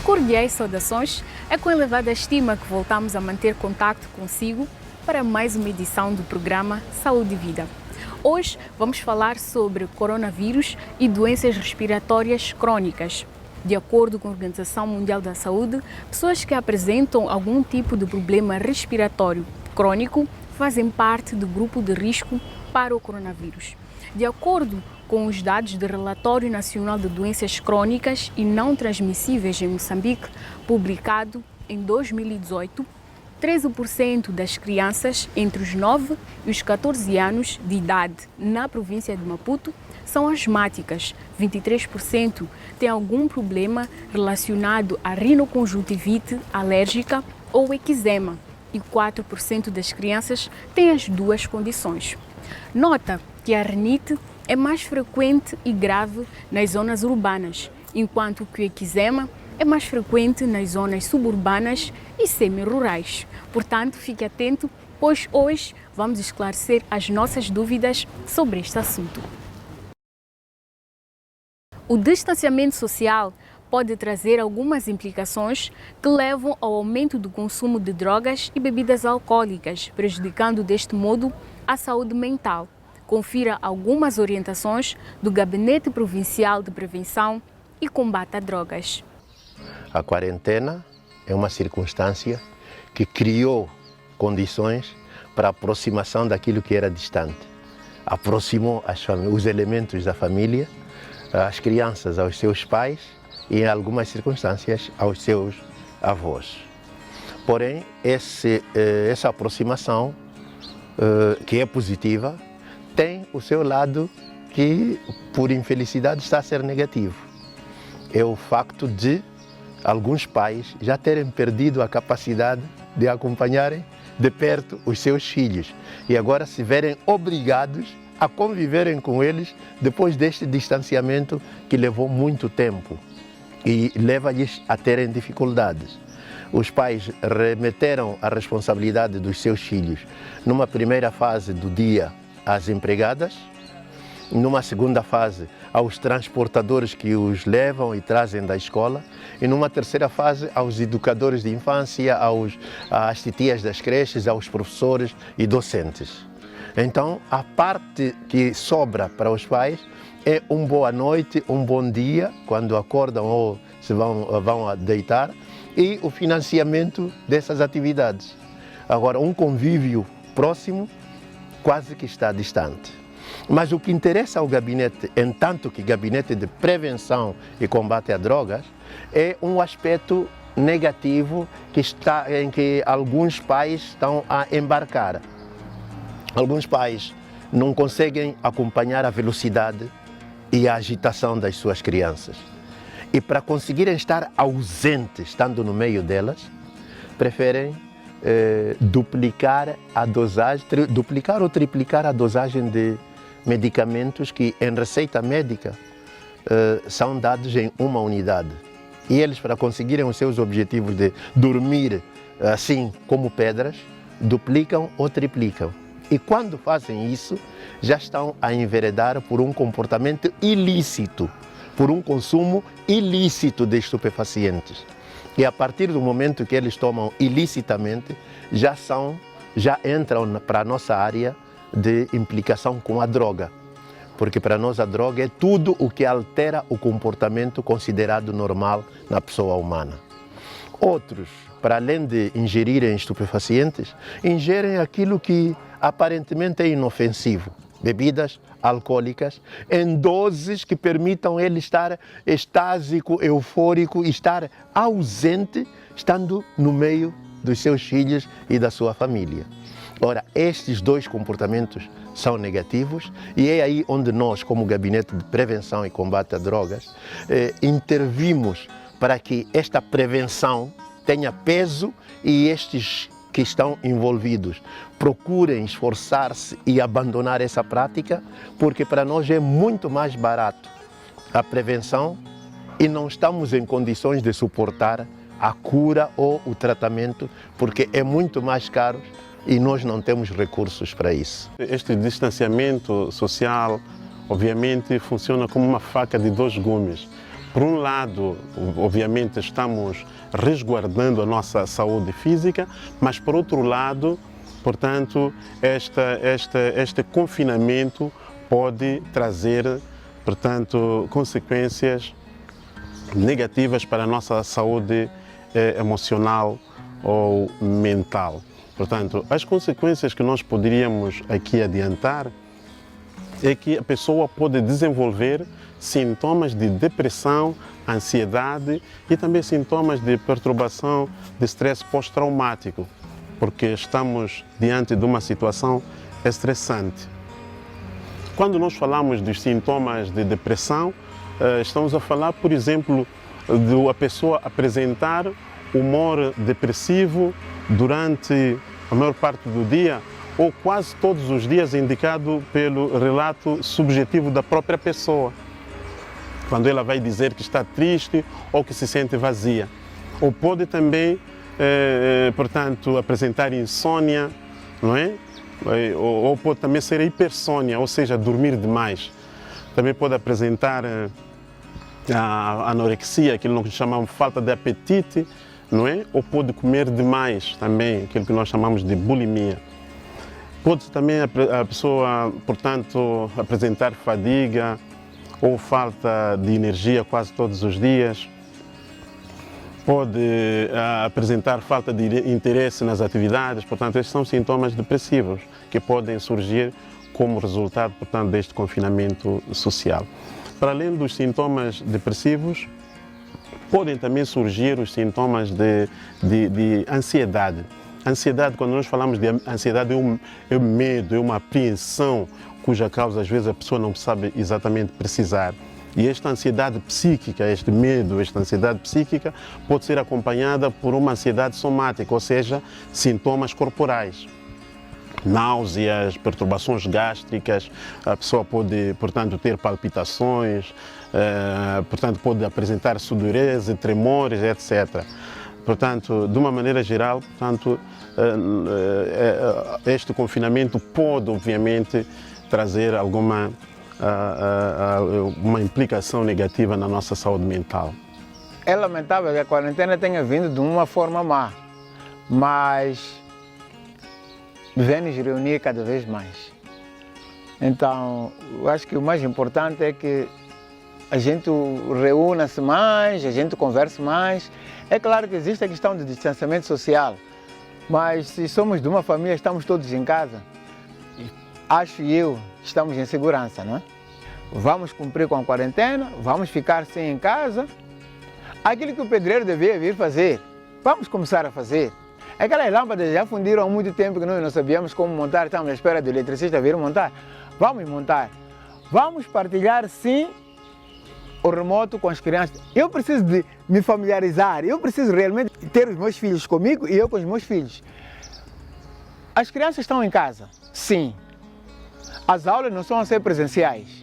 Cordiais saudações, é com elevada estima que voltamos a manter contato consigo para mais uma edição do programa Saúde e Vida. Hoje vamos falar sobre coronavírus e doenças respiratórias crônicas. De acordo com a Organização Mundial da Saúde, pessoas que apresentam algum tipo de problema respiratório crônico fazem parte do grupo de risco para o coronavírus. De acordo com os dados do Relatório Nacional de Doenças Crônicas e Não Transmissíveis em Moçambique, publicado em 2018, 13% das crianças entre os 9 e os 14 anos de idade na província de Maputo são asmáticas, 23% têm algum problema relacionado à rinoconjuntivite alérgica ou eczema e 4% das crianças têm as duas condições. Nota que a rinite é mais frequente e grave nas zonas urbanas, enquanto que o eczema é mais frequente nas zonas suburbanas e semi-rurais. Portanto, fique atento, pois hoje vamos esclarecer as nossas dúvidas sobre este assunto. O distanciamento social pode trazer algumas implicações que levam ao aumento do consumo de drogas e bebidas alcoólicas, prejudicando deste modo a saúde mental. Confira algumas orientações do Gabinete Provincial de Prevenção e Combate a Drogas. A quarentena é uma circunstância que criou condições para a aproximação daquilo que era distante. Aproximou os elementos da família, as crianças aos seus pais e, em algumas circunstâncias, aos seus avós. Porém, essa aproximação, que é positiva, tem o seu lado que, por infelicidade, está a ser negativo. É o facto de alguns pais já terem perdido a capacidade de acompanharem de perto os seus filhos e agora se verem obrigados a conviverem com eles depois deste distanciamento que levou muito tempo e leva-lhes a terem dificuldades. Os pais remeteram a responsabilidade dos seus filhos numa primeira fase do dia às empregadas, numa segunda fase aos transportadores que os levam e trazem da escola e numa terceira fase aos educadores de infância, às titias das creches, aos professores e docentes. Então, a parte que sobra para os pais é um boa noite, um bom dia, quando acordam ou se vão a deitar, e o financiamento dessas atividades. Agora, um convívio próximo quase que está distante. Mas o que interessa ao gabinete, em tanto que Gabinete de Prevenção e Combate a Drogas, é um aspecto negativo em que alguns pais estão a embarcar. Alguns pais não conseguem acompanhar a velocidade e a agitação das suas crianças. E para conseguirem estar ausentes, estando no meio delas, preferem duplicar ou triplicar a dosagem de medicamentos que em receita médica são dados em uma unidade. E eles, para conseguirem os seus objetivos de dormir assim como pedras, duplicam ou triplicam. E quando fazem isso, já estão a enveredar por um comportamento ilícito, por um consumo ilícito de estupefacientes. E a partir do momento que eles tomam ilicitamente, já entram para a nossa área de implicação com a droga. Porque para nós a droga é tudo o que altera o comportamento considerado normal na pessoa humana. Outros, para além de ingerirem estupefacientes, ingerem aquilo que aparentemente é inofensivo. Bebidas alcoólicas em doses que permitam ele estar extásico, eufórico e estar ausente, estando no meio dos seus filhos e da sua família. Ora, estes dois comportamentos são negativos e é aí onde nós, como Gabinete de Prevenção e Combate a Drogas, intervimos para que esta prevenção tenha peso e estes que estão envolvidos procurem esforçar-se e abandonar essa prática, porque para nós é muito mais barato a prevenção e não estamos em condições de suportar a cura ou o tratamento, porque é muito mais caro e nós não temos recursos para isso. Este distanciamento social, obviamente, funciona como uma faca de dois gumes, por um lado, obviamente, estamos resguardando a nossa saúde física, mas por outro lado, portanto, este confinamento pode trazer, portanto, consequências negativas para a nossa saúde emocional ou mental. Portanto, as consequências que nós poderíamos aqui adiantar é que a pessoa pode desenvolver sintomas de depressão, ansiedade e também sintomas de perturbação de estresse pós-traumático, porque estamos diante de uma situação estressante. Quando nós falamos dos sintomas de depressão, estamos a falar, por exemplo, de a pessoa apresentar humor depressivo durante a maior parte do dia ou quase todos os dias, indicado pelo relato subjetivo da própria pessoa, quando ela vai dizer que está triste ou que se sente vazia. Ou pode também, portanto, apresentar insônia, não é? Ou pode também ser hipersônia, ou seja, dormir demais. Também pode apresentar a anorexia, aquilo que nós chamamos de falta de apetite, não é? Ou pode comer demais também, aquilo que nós chamamos de bulimia. Pode também a pessoa, portanto, apresentar fadiga ou falta de energia quase todos os dias. Pode apresentar falta de interesse nas atividades, portanto, estes são sintomas depressivos que podem surgir como resultado, portanto, deste confinamento social. Para além dos sintomas depressivos, podem também surgir os sintomas de ansiedade. Ansiedade, quando nós falamos de ansiedade, é um medo, é uma apreensão, cuja causa às vezes a pessoa não sabe exatamente precisar. E esta ansiedade psíquica, este medo, esta ansiedade psíquica pode ser acompanhada por uma ansiedade somática, ou seja, sintomas corporais. Náuseas, perturbações gástricas, a pessoa pode, portanto, ter palpitações, portanto, pode apresentar sudorese, tremores, etc. Portanto, de uma maneira geral, portanto, este confinamento pode, obviamente, trazer alguma uma implicação negativa na nossa saúde mental. É lamentável que a quarentena tenha vindo de uma forma má, mas vem nos reunir cada vez mais. Então, eu acho que o mais importante é que a gente reúna-se mais, a gente converse mais. É claro que existe a questão do distanciamento social, mas se somos de uma família, estamos todos em casa, acho eu que estamos em segurança, não é? Vamos cumprir com a quarentena, vamos ficar sim em casa. Aquilo que o pedreiro devia vir fazer, vamos começar a fazer. Aquelas lâmpadas já fundiram há muito tempo que nós não sabíamos como montar, estamos à espera do eletricista vir montar. Vamos montar. Vamos partilhar sim o remoto com as crianças. Eu preciso de me familiarizar, eu preciso realmente ter os meus filhos comigo e eu com os meus filhos. As crianças estão em casa, sim. As aulas não são a ser presenciais.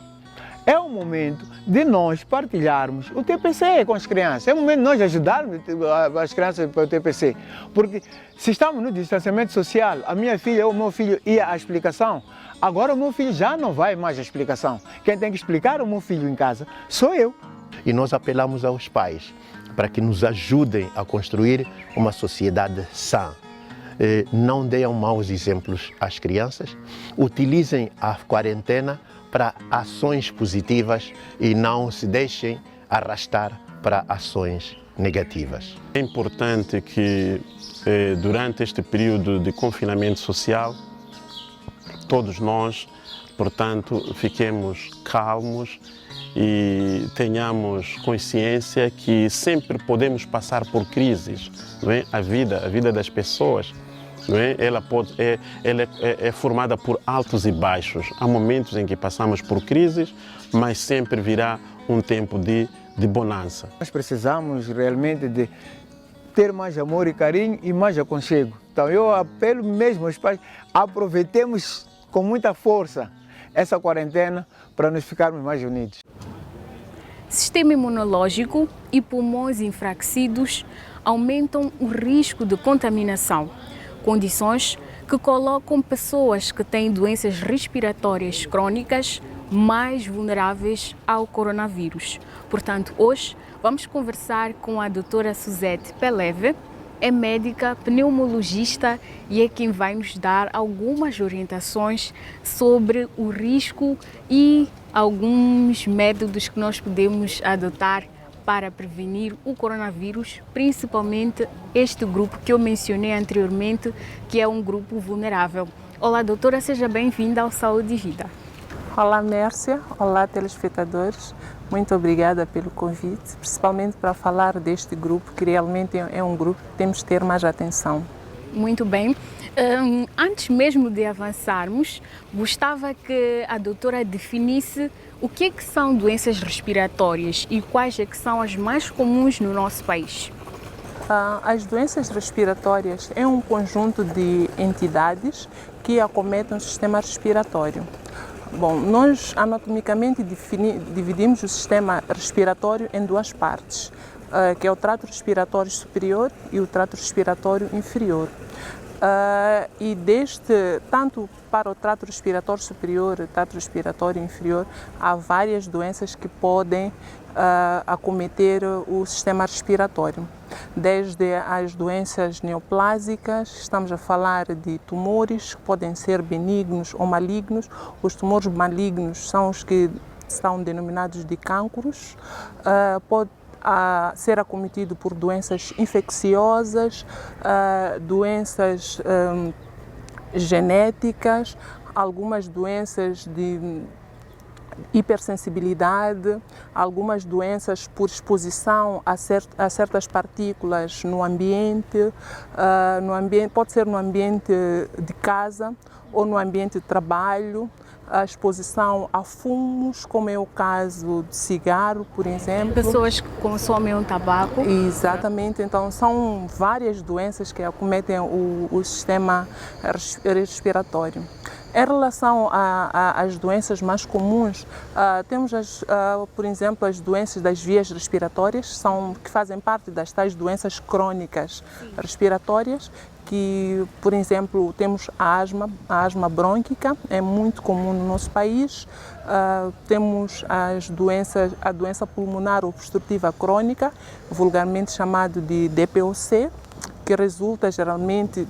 É o momento de nós partilharmos o TPC com as crianças. É o momento de nós ajudarmos as crianças para o TPC. Porque se estamos no distanciamento social, a minha filha ou o meu filho ia à explicação, agora o meu filho já não vai mais à explicação. Quem tem que explicar o meu filho em casa sou eu. E nós apelamos aos pais para que nos ajudem a construir uma sociedade sã. Não deem maus exemplos às crianças, utilizem a quarentena para ações positivas e não se deixem arrastar para ações negativas. É importante que durante este período de confinamento social, todos nós, portanto, fiquemos calmos e tenhamos consciência que sempre podemos passar por crises, não é? A vida das pessoas, não é? Ela é formada por altos e baixos. Há momentos em que passamos por crises, mas sempre virá um tempo de bonança. Nós precisamos realmente de ter mais amor e carinho e mais aconchego. Então eu apelo mesmo aos pais, aproveitemos com muita força essa quarentena para nos ficarmos mais unidos. Sistema imunológico e pulmões enfraquecidos aumentam o risco de contaminação, condições que colocam pessoas que têm doenças respiratórias crônicas mais vulneráveis ao coronavírus. Portanto, hoje vamos conversar com a doutora Suzete Peleve, é médica, pneumologista e é quem vai nos dar algumas orientações sobre o risco e alguns métodos que nós podemos adotar para prevenir o coronavírus, principalmente este grupo que eu mencionei anteriormente, que é um grupo vulnerável. Olá, doutora, seja bem-vinda ao Saúde e Vida. Olá, Mércia. Olá, telespectadores. Muito obrigada pelo convite, principalmente para falar deste grupo, que realmente é um grupo que temos de ter mais atenção. Muito bem. Antes mesmo de avançarmos, gostava que a doutora definisse o que é que são doenças respiratórias e quais é que são as mais comuns no nosso país. As doenças respiratórias é um conjunto de entidades que acometem o sistema respiratório. Bom, nós anatomicamente dividimos o sistema respiratório em duas partes, que é o trato respiratório superior e o trato respiratório inferior. E tanto para o trato respiratório superior e o trato respiratório inferior, há várias doenças que podem acometer o sistema respiratório. Desde as doenças neoplásicas, estamos a falar de tumores que podem ser benignos ou malignos. Os tumores malignos são os que são denominados de cânceres. Pode ser acometido por doenças infecciosas, doenças genéticas, algumas doenças de hipersensibilidade, algumas doenças por exposição a certas partículas no ambiente, pode ser no ambiente de casa ou no ambiente de trabalho, a exposição a fumos, como é o caso de cigarro, por exemplo. Pessoas que consomem um tabaco. Exatamente, então são várias doenças que acometem o sistema respiratório. Em relação às doenças mais comuns, temos, por exemplo, as doenças das vias respiratórias, que fazem parte das tais doenças crônicas respiratórias, que, por exemplo, temos a asma brônquica, é muito comum no nosso país. Temos a doença pulmonar obstrutiva crônica, vulgarmente chamado de DPOC, que resulta geralmente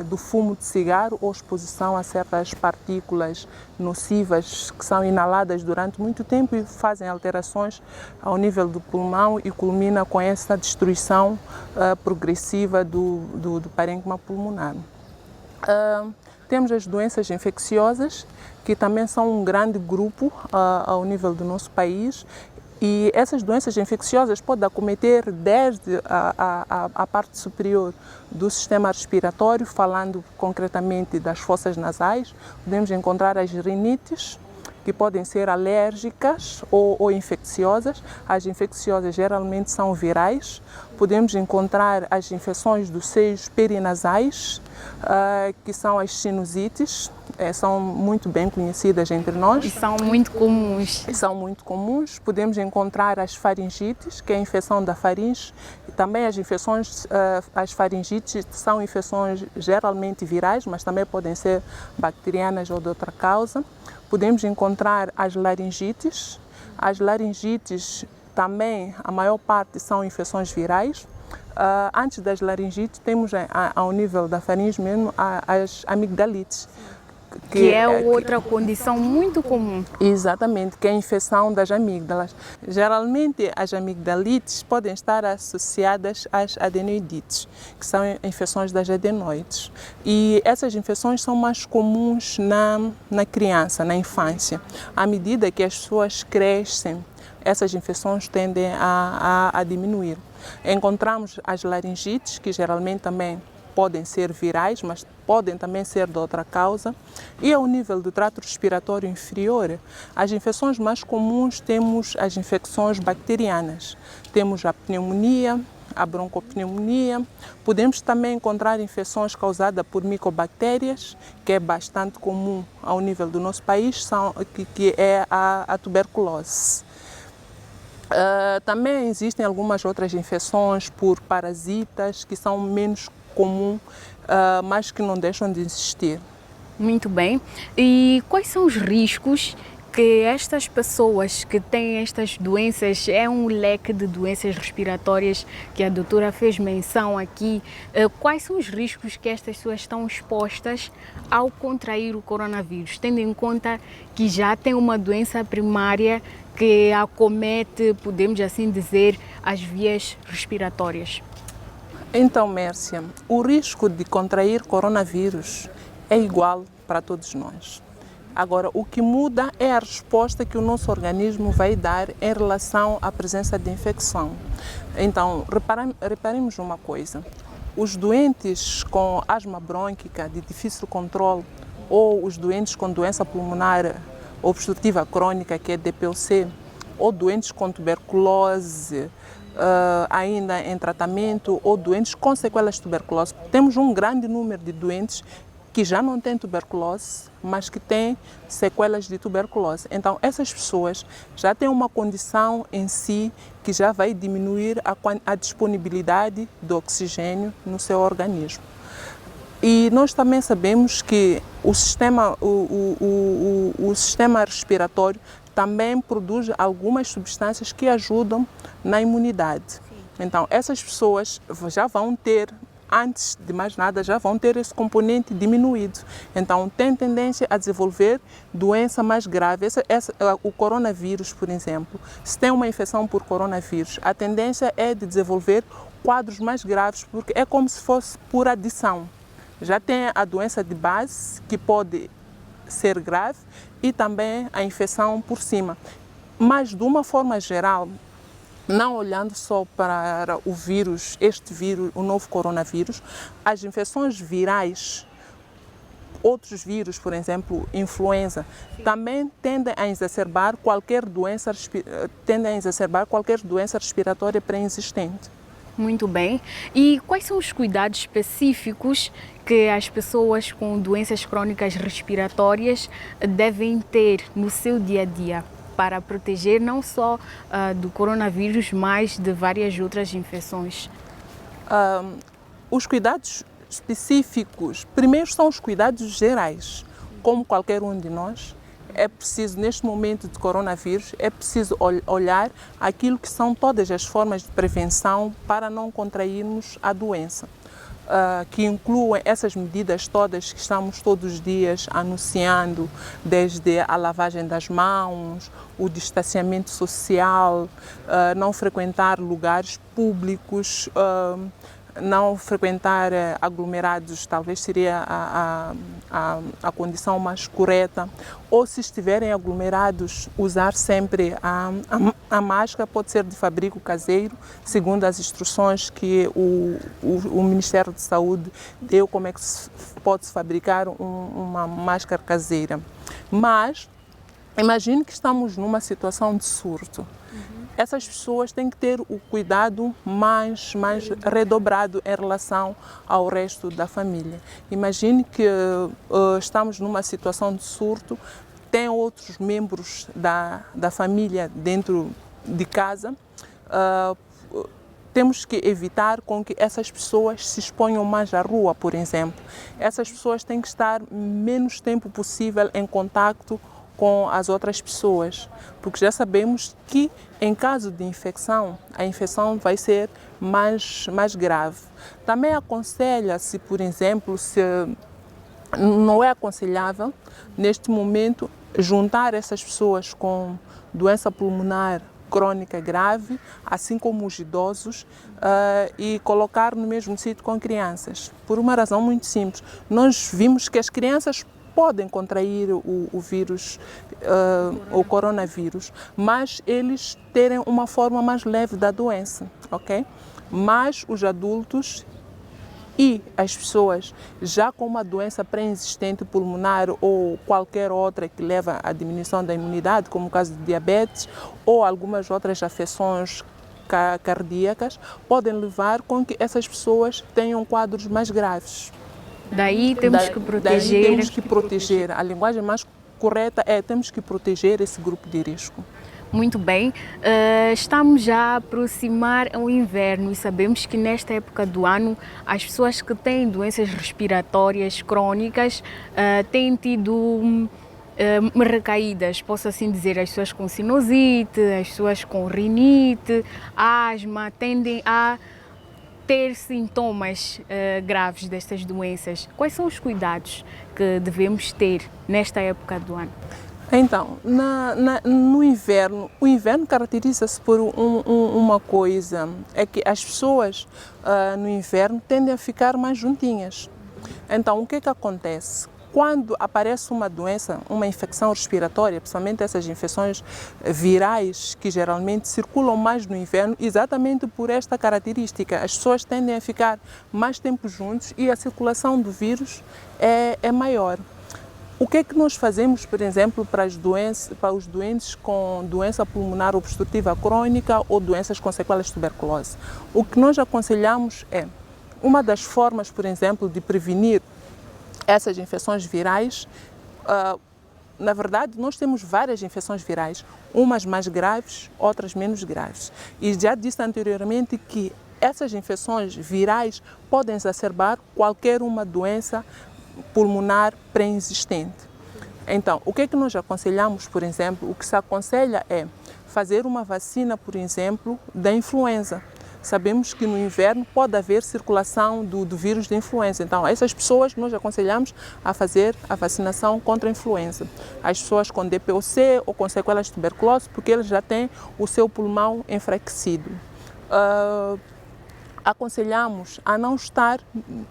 do fumo de cigarro ou exposição a certas partículas nocivas que são inaladas durante muito tempo e fazem alterações ao nível do pulmão e culmina com essa destruição progressiva do parênquima pulmonar. Temos as doenças infecciosas, que também são um grande grupo ao nível do nosso país. E essas doenças infecciosas podem acometer desde a parte superior do sistema respiratório, falando concretamente das fossas nasais. Podemos encontrar as rinites, que podem ser alérgicas ou infecciosas. As infecciosas geralmente são virais. Podemos encontrar as infecções dos seios perinasais, que são as sinusites. São muito bem conhecidas entre nós. E são muito comuns. Podemos encontrar as faringites, que é a infecção da faringe. E também as faringites são infecções geralmente virais, mas também podem ser bacterianas ou de outra causa. Podemos encontrar as laringites. As laringites também, a maior parte, são infecções virais. Antes das laringites, temos ao nível da faringe mesmo as amigdalites. Que é outra condição muito comum. Exatamente, que é a infecção das amígdalas. Geralmente, as amigdalites podem estar associadas às adenoidites, que são infecções das adenoides. E essas infecções são mais comuns na criança, na infância. À medida que as pessoas crescem, essas infecções tendem a diminuir. Encontramos as laringites, que geralmente também podem ser virais, mas podem também ser de outra causa. E ao nível do trato respiratório inferior, as infecções mais comuns temos as infecções bacterianas. Temos a pneumonia, a broncopneumonia. Podemos também encontrar infecções causadas por micobactérias, que é bastante comum ao nível do nosso país, que é a tuberculose. Também existem algumas outras infecções por parasitas, que são menos comum, mas que não deixam de existir. Muito bem. E quais são os riscos que estas pessoas que têm estas doenças, é um leque de doenças respiratórias que a doutora fez menção aqui. Quais são os riscos que estas pessoas estão expostas ao contrair o coronavírus, tendo em conta que já tem uma doença primária que acomete, podemos assim dizer, as vias respiratórias? Então, Mércia, o risco de contrair coronavírus é igual para todos nós. Agora, o que muda é a resposta que o nosso organismo vai dar em relação à presença de infecção. Então, reparemos uma coisa. Os doentes com asma brônquica de difícil controle ou os doentes com doença pulmonar obstrutiva crônica, que é DPOC, ou doentes com tuberculose, ainda em tratamento, ou doentes com sequelas de tuberculose. Temos um grande número de doentes que já não têm tuberculose, mas que têm sequelas de tuberculose. Então, essas pessoas já têm uma condição em si que já vai diminuir a disponibilidade do oxigênio no seu organismo. E nós também sabemos que o sistema respiratório também produz algumas substâncias que ajudam na imunidade. Então, essas pessoas já vão ter, antes de mais nada, já vão ter esse componente diminuído. Então, tem tendência a desenvolver doença mais grave. O coronavírus, por exemplo, se tem uma infecção por coronavírus, a tendência é de desenvolver quadros mais graves, porque é como se fosse por adição. Já tem a doença de base, que pode ser grave, e também a infecção por cima. Mas, de uma forma geral, não olhando só para o vírus, este vírus, o novo coronavírus, as infecções virais, outros vírus, por exemplo, influenza, também tendem a exacerbar qualquer doença respiratória pré-existente. Muito bem. E quais são os cuidados específicos que as pessoas com doenças crônicas respiratórias devem ter no seu dia a dia para proteger não só do coronavírus, mas de várias outras infecções? Os cuidados específicos, primeiro são os cuidados gerais. Como qualquer um de nós, é preciso, neste momento de coronavírus, é preciso olhar aquilo que são todas as formas de prevenção para não contrairmos a doença. Que incluem essas medidas todas que estamos todos os dias anunciando, desde a lavagem das mãos, o distanciamento social, não frequentar lugares públicos, não frequentar aglomerados, talvez seria a condição mais correta, ou se estiverem aglomerados, usar sempre a máscara, pode ser de fabrico caseiro, segundo as instruções que o Ministério da Saúde deu, como é que pode-se fabricar uma máscara caseira. Mas, imagine que estamos numa situação de surto. Essas pessoas têm que ter o cuidado mais redobrado em relação ao resto da família. Imagine que estamos numa situação de surto, tem outros membros da família dentro de casa, temos que evitar com que essas pessoas se exponham mais à rua, por exemplo. Essas pessoas têm que estar menos tempo possível em contacto com as outras pessoas, porque já sabemos que em caso de infecção, a infecção vai ser mais grave. Também aconselha-se, por exemplo, se não é aconselhável, neste momento, juntar essas pessoas com doença pulmonar crônica grave, assim como os idosos, e colocar no mesmo sítio com crianças, por uma razão muito simples. Nós vimos que as crianças podem contrair o vírus, o coronavírus, mas eles terem uma forma mais leve da doença, ok? Mas os adultos e as pessoas já com uma doença pré-existente pulmonar ou qualquer outra que leva à diminuição da imunidade, como o caso de diabetes ou algumas outras afecções cardíacas, podem levar com que essas pessoas tenham quadros mais graves. Daí temos que proteger. Daí temos que proteger. A linguagem mais correta é temos que proteger esse grupo de risco. Muito bem. Estamos já a aproximar o inverno e sabemos que nesta época do ano as pessoas que têm doenças respiratórias crônicas têm tido recaídas, posso assim dizer, as pessoas com sinusite, as pessoas com rinite, asma, tendem a ter sintomas graves destas doenças. Quais são os cuidados que devemos ter nesta época do ano? Então, no inverno, o inverno caracteriza-se por uma coisa, é que as pessoas no inverno tendem a ficar mais juntinhas. Então, o que acontece? Quando aparece uma doença, uma infecção respiratória, principalmente essas infecções virais que geralmente circulam mais no inverno, exatamente por esta característica, as pessoas tendem a ficar mais tempo juntos e a circulação do vírus é maior. O que é que nós fazemos, por exemplo, para os doentes com doença pulmonar obstrutiva crônica ou doenças com sequelas de tuberculose? O que nós aconselhamos é, uma das formas, por exemplo, de prevenir essas infecções virais, na verdade, nós temos várias infecções virais, umas mais graves, outras menos graves. E já disse anteriormente que essas infecções virais podem exacerbar qualquer uma doença pulmonar pré-existente. Então, o que é que nós aconselhamos, por exemplo? O que se aconselha é fazer uma vacina, por exemplo, da influenza. Sabemos que no inverno pode haver circulação do vírus da influenza. Então, essas pessoas nós aconselhamos a fazer a vacinação contra a influenza. As pessoas com DPOC ou com sequelas de tuberculose, porque eles já têm o seu pulmão enfraquecido. Aconselhamos a não estar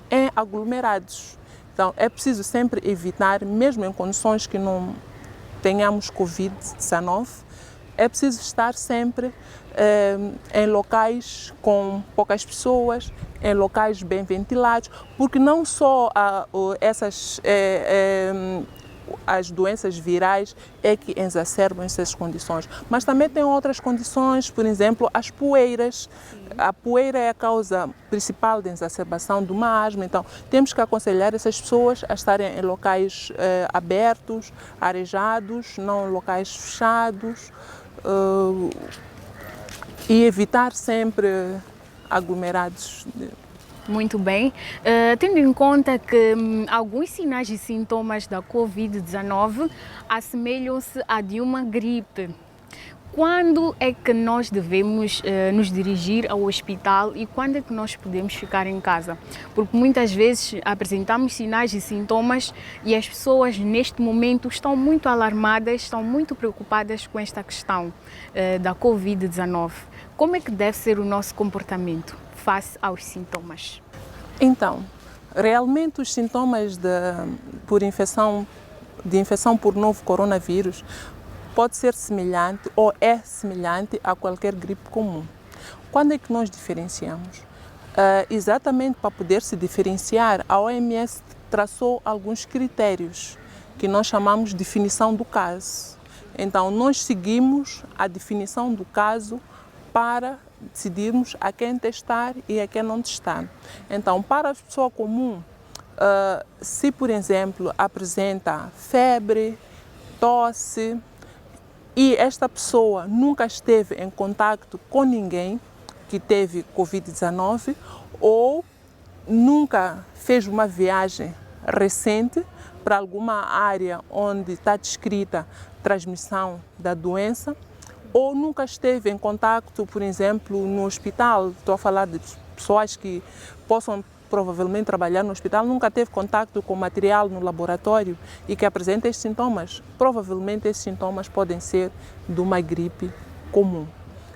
em aglomerados. Então, é preciso sempre evitar, mesmo em condições que não tenhamos Covid-19, é preciso estar sempre em locais com poucas pessoas, em locais bem ventilados, porque não só as doenças virais é que exacerbam essas condições, mas também tem outras condições, por exemplo, as poeiras. A poeira é a causa principal de exacerbação de uma asma, então temos que aconselhar essas pessoas a estarem em locais abertos, arejados, não locais fechados, e evitar sempre aglomerados. Muito bem. Tendo em conta que alguns sinais e sintomas da Covid-19 assemelham-se a de uma gripe, quando é que nós devemos nos dirigir ao hospital e quando é que nós podemos ficar em casa? Porque muitas vezes apresentamos sinais e sintomas e as pessoas neste momento estão muito alarmadas, estão muito preocupadas com esta questão da Covid-19. Como é que deve ser o nosso comportamento face aos sintomas? Então, realmente os sintomas de infecção por novo coronavírus pode ser semelhante ou é semelhante a qualquer gripe comum. Quando é que nós diferenciamos? Exatamente para poder se diferenciar, a OMS traçou alguns critérios que nós chamamos de definição do caso. Então, nós seguimos a definição do caso para decidirmos a quem testar e a quem não testar. Então, para a pessoa comum, se, por exemplo, apresenta febre, tosse, e esta pessoa nunca esteve em contato com ninguém que teve Covid-19 ou nunca fez uma viagem recente para alguma área onde está descrita transmissão da doença, ou nunca esteve em contato, por exemplo, no hospital, estou a falar de pessoas que possam provavelmente trabalhar no hospital, nunca teve contato com material no laboratório e que apresenta estes sintomas, provavelmente esses sintomas podem ser de uma gripe comum.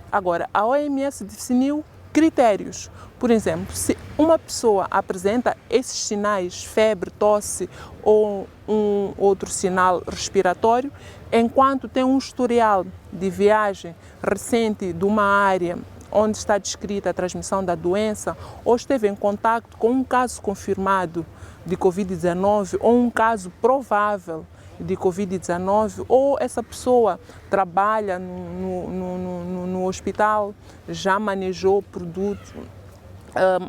Agora, a OMS definiu critérios. Por exemplo, se uma pessoa apresenta esses sinais, febre, tosse ou um outro sinal respiratório, enquanto tem um historial de viagem recente de uma área onde está descrita a transmissão da doença, ou esteve em contato com um caso confirmado de Covid-19 ou um caso provável de Covid-19, ou essa pessoa trabalha no hospital, já manejou produtos,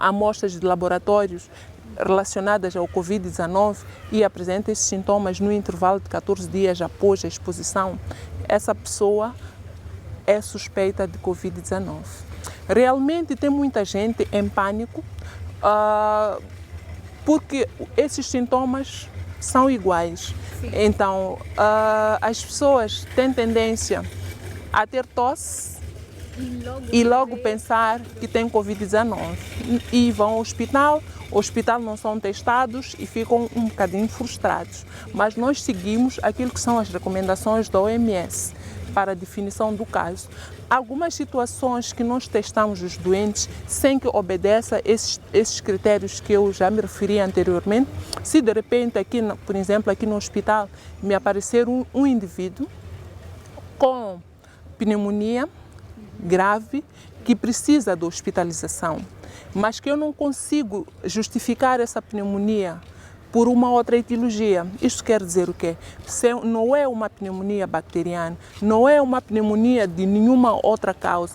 amostras de laboratórios relacionadas ao Covid-19 e apresenta esses sintomas no intervalo de 14 dias após a exposição, essa pessoa é suspeita de Covid-19. Realmente tem muita gente em pânico porque esses sintomas são iguais. Então, as pessoas têm tendência a ter tosse e logo pensar que tem Covid-19 e vão ao hospital. O hospital não são testados e ficam um bocadinho frustrados. Mas nós seguimos aquilo que são as recomendações da OMS para a definição do caso. Algumas situações que nós testamos os doentes sem que obedeça esses critérios que eu já me referi anteriormente. Se de repente, aqui, por exemplo, aqui no hospital, me aparecer um indivíduo com pneumonia grave que precisa de hospitalização, mas que eu não consigo justificar essa pneumonia por uma outra etiologia. Isto quer dizer o quê? Se não é uma pneumonia bacteriana, não é uma pneumonia de nenhuma outra causa,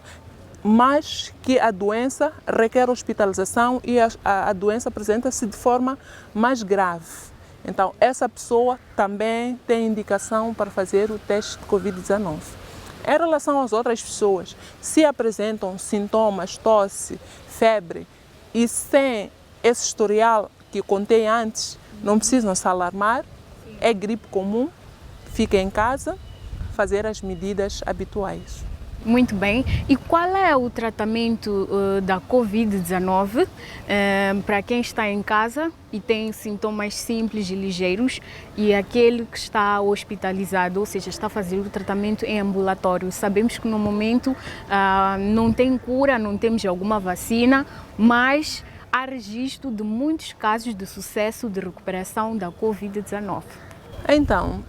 mas que a doença requer hospitalização e a doença apresenta-se de forma mais grave. Então, essa pessoa também tem indicação para fazer o teste de Covid-19. Em relação às outras pessoas, se apresentam sintomas, tosse, febre e sem esse historial que contei antes, não precisam se alarmar, é gripe comum, fica em casa, fazer as medidas habituais. Muito bem. E qual é o tratamento da Covid-19 para quem está em casa e tem sintomas simples e ligeiros e aquele que está hospitalizado, ou seja, está fazendo o tratamento em ambulatório? Sabemos que no momento não tem cura, não temos alguma vacina, mas há registro de muitos casos de sucesso de recuperação da Covid-19. Então,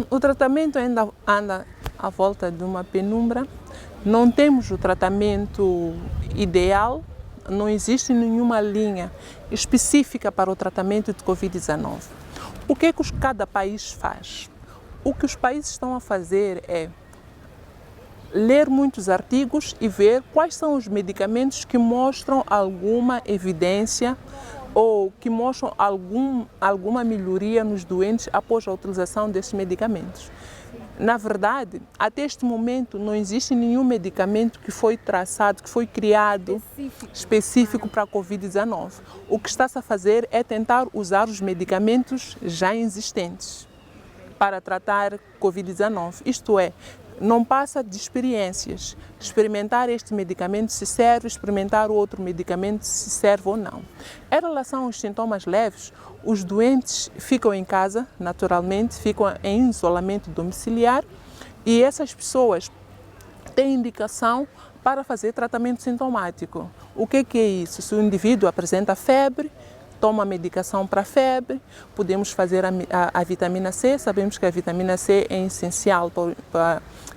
o tratamento ainda anda à volta de uma penumbra. Não temos o tratamento ideal, não existe nenhuma linha específica para o tratamento de Covid-19. O que é que cada país faz? O que os países estão a fazer é ler muitos artigos e ver quais são os medicamentos que mostram alguma evidência ou que mostram alguma melhoria nos doentes após a utilização desses medicamentos. Na verdade, até este momento não existe nenhum medicamento que foi traçado, que foi criado específico para a Covid-19. O que está-se a fazer é tentar usar os medicamentos já existentes para tratar Covid-19. Isto é, não passa de experiências. Experimentar este medicamento se serve, experimentar o outro medicamento se serve ou não. Em relação aos sintomas leves, os doentes ficam em casa, naturalmente, ficam em isolamento domiciliar e essas pessoas têm indicação para fazer tratamento sintomático. O que é isso? Se o indivíduo apresenta febre, toma medicação para febre, podemos fazer a vitamina C, sabemos que a vitamina C é essencial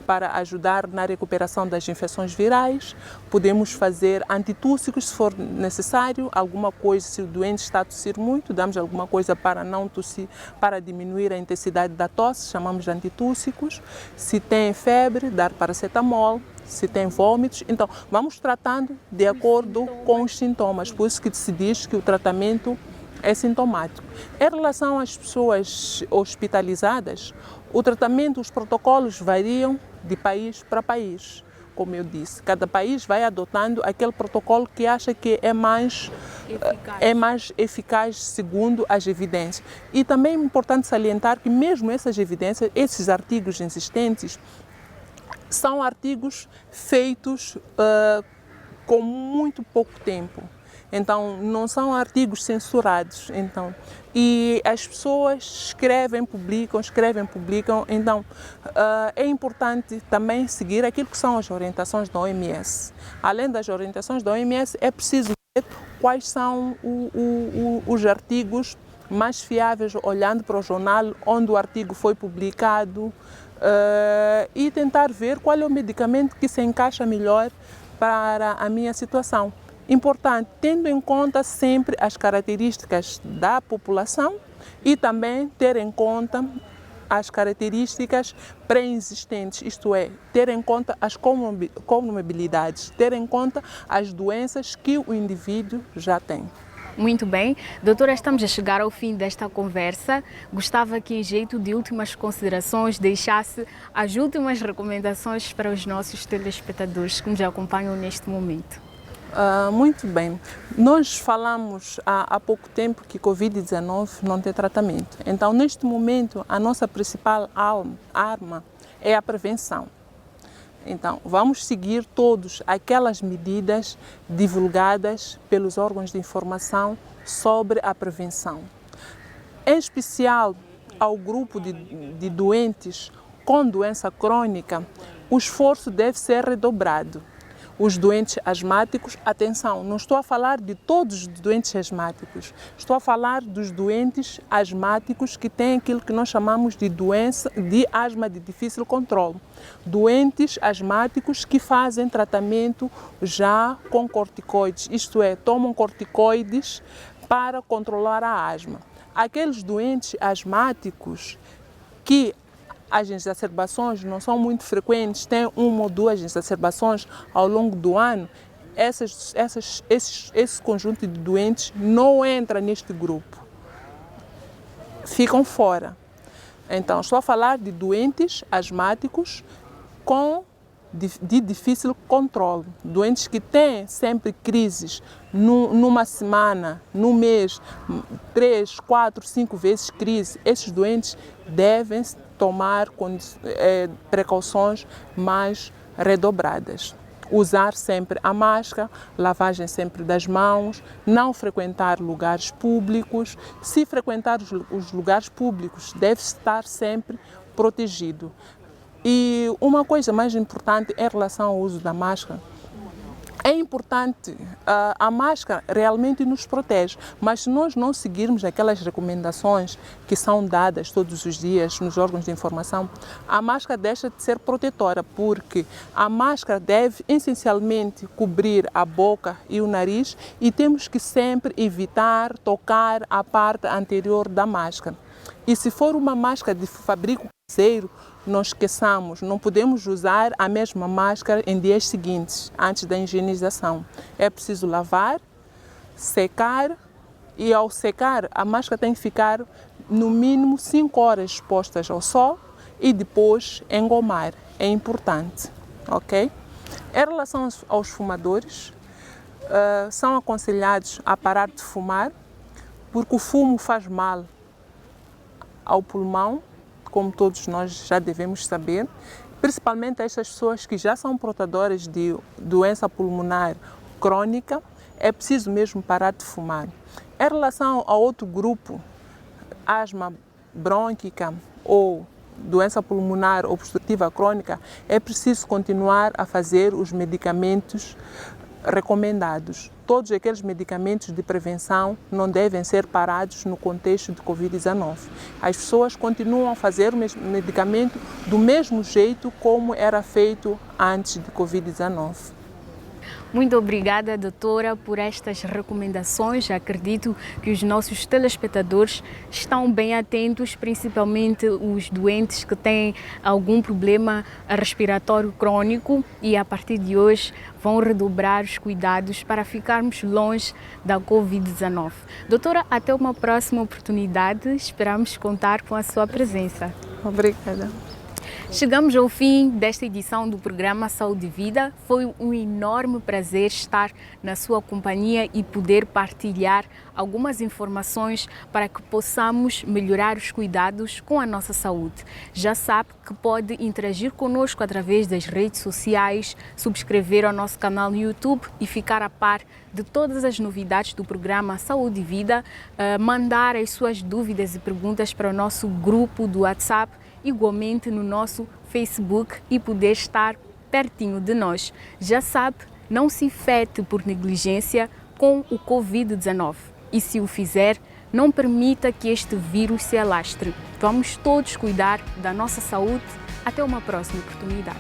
para ajudar na recuperação das infecções virais, podemos fazer antitússicos se for necessário, alguma coisa, se o doente está a tossir muito, damos alguma coisa para não tossir, para diminuir a intensidade da tosse, chamamos de antitússicos, se tem febre, dar paracetamol, se tem vômitos, então vamos tratando de acordo com os sintomas, por isso que se diz que o tratamento é sintomático. Em relação às pessoas hospitalizadas, o tratamento, os protocolos variam de país para país, como eu disse. Cada país vai adotando aquele protocolo que acha que é mais eficaz segundo as evidências. E também é importante salientar que mesmo essas evidências, esses artigos existentes, são artigos feitos com muito pouco tempo. Então, não são artigos censurados. Então, e as pessoas escrevem, publicam. Então, é importante também seguir aquilo que são as orientações da OMS. Além das orientações da OMS, é preciso ver quais são os artigos mais fiáveis, olhando para o jornal onde o artigo foi publicado, e tentar ver qual é o medicamento que se encaixa melhor para a minha situação. Importante, tendo em conta sempre as características da população e também ter em conta as características pré-existentes, isto é, ter em conta as comorbilidades, ter em conta as doenças que o indivíduo já tem. Muito bem. Doutora, estamos a chegar ao fim desta conversa. Gostava que, em jeito de últimas considerações, deixasse as últimas recomendações para os nossos telespectadores que nos acompanham neste momento. Muito bem. Nós falamos há pouco tempo que Covid-19 não tem tratamento. Então, neste momento, a nossa principal arma é a prevenção. Então, vamos seguir todas aquelas medidas divulgadas pelos órgãos de informação sobre a prevenção. Em especial ao grupo de doentes com doença crônica, o esforço deve ser redobrado. Os doentes asmáticos, atenção, não estou a falar de todos os doentes asmáticos, estou a falar dos doentes asmáticos que têm aquilo que nós chamamos de doença de asma de difícil controle. Doentes asmáticos que fazem tratamento já com corticoides, isto é, tomam corticoides para controlar a asma. Aqueles doentes asmáticos que as exacerbações não são muito frequentes, têm uma ou duas exacerbações ao longo do ano, esse conjunto de doentes não entra neste grupo, ficam fora. Então, estou a falar de doentes asmáticos de difícil controle, doentes que têm sempre crises numa semana, num mês, 3, 4, 5 vezes crise. Esses doentes devem tomar precauções mais redobradas. Usar sempre a máscara, lavagem sempre das mãos, não frequentar lugares públicos. Se frequentar os lugares públicos, deve estar sempre protegido. E uma coisa mais importante em relação ao uso da máscara, é importante, a máscara realmente nos protege, mas se nós não seguirmos aquelas recomendações que são dadas todos os dias nos órgãos de informação, a máscara deixa de ser protetora, porque a máscara deve essencialmente cobrir a boca e o nariz e temos que sempre evitar tocar a parte anterior da máscara. E se for uma máscara de fabrico caseiro, não esqueçamos, não podemos usar a mesma máscara em dias seguintes, antes da higienização. É preciso lavar, secar e ao secar a máscara tem que ficar no mínimo 5 horas expostas ao sol e depois engomar. É importante, ok? Em relação aos fumadores, são aconselhados a parar de fumar porque o fumo faz mal ao pulmão, como todos nós já devemos saber, principalmente essas pessoas que já são portadoras de doença pulmonar crônica, é preciso mesmo parar de fumar. Em relação a outro grupo, asma brônquica ou doença pulmonar obstrutiva crônica, é preciso continuar a fazer os medicamentos recomendados. Todos aqueles medicamentos de prevenção não devem ser parados no contexto de Covid-19. As pessoas continuam a fazer o medicamento do mesmo jeito como era feito antes de Covid-19. Muito obrigada, doutora, por estas recomendações. Acredito que os nossos telespectadores estão bem atentos, principalmente os doentes que têm algum problema respiratório crônico e a partir de hoje vão redobrar os cuidados para ficarmos longe da Covid-19. Doutora, até uma próxima oportunidade. Esperamos contar com a sua presença. Obrigada. Chegamos ao fim desta edição do programa Saúde e Vida. Foi um enorme prazer estar na sua companhia e poder partilhar algumas informações para que possamos melhorar os cuidados com a nossa saúde. Já sabe que pode interagir conosco através das redes sociais, subscrever ao nosso canal no YouTube e ficar a par de todas as novidades do programa Saúde e Vida, mandar as suas dúvidas e perguntas para o nosso grupo do WhatsApp, igualmente no nosso Facebook e poder estar pertinho de nós. Já sabe, não se infecte por negligência com o Covid-19 e se o fizer, não permita que este vírus se alastre. Vamos todos cuidar da nossa saúde. Até uma próxima oportunidade.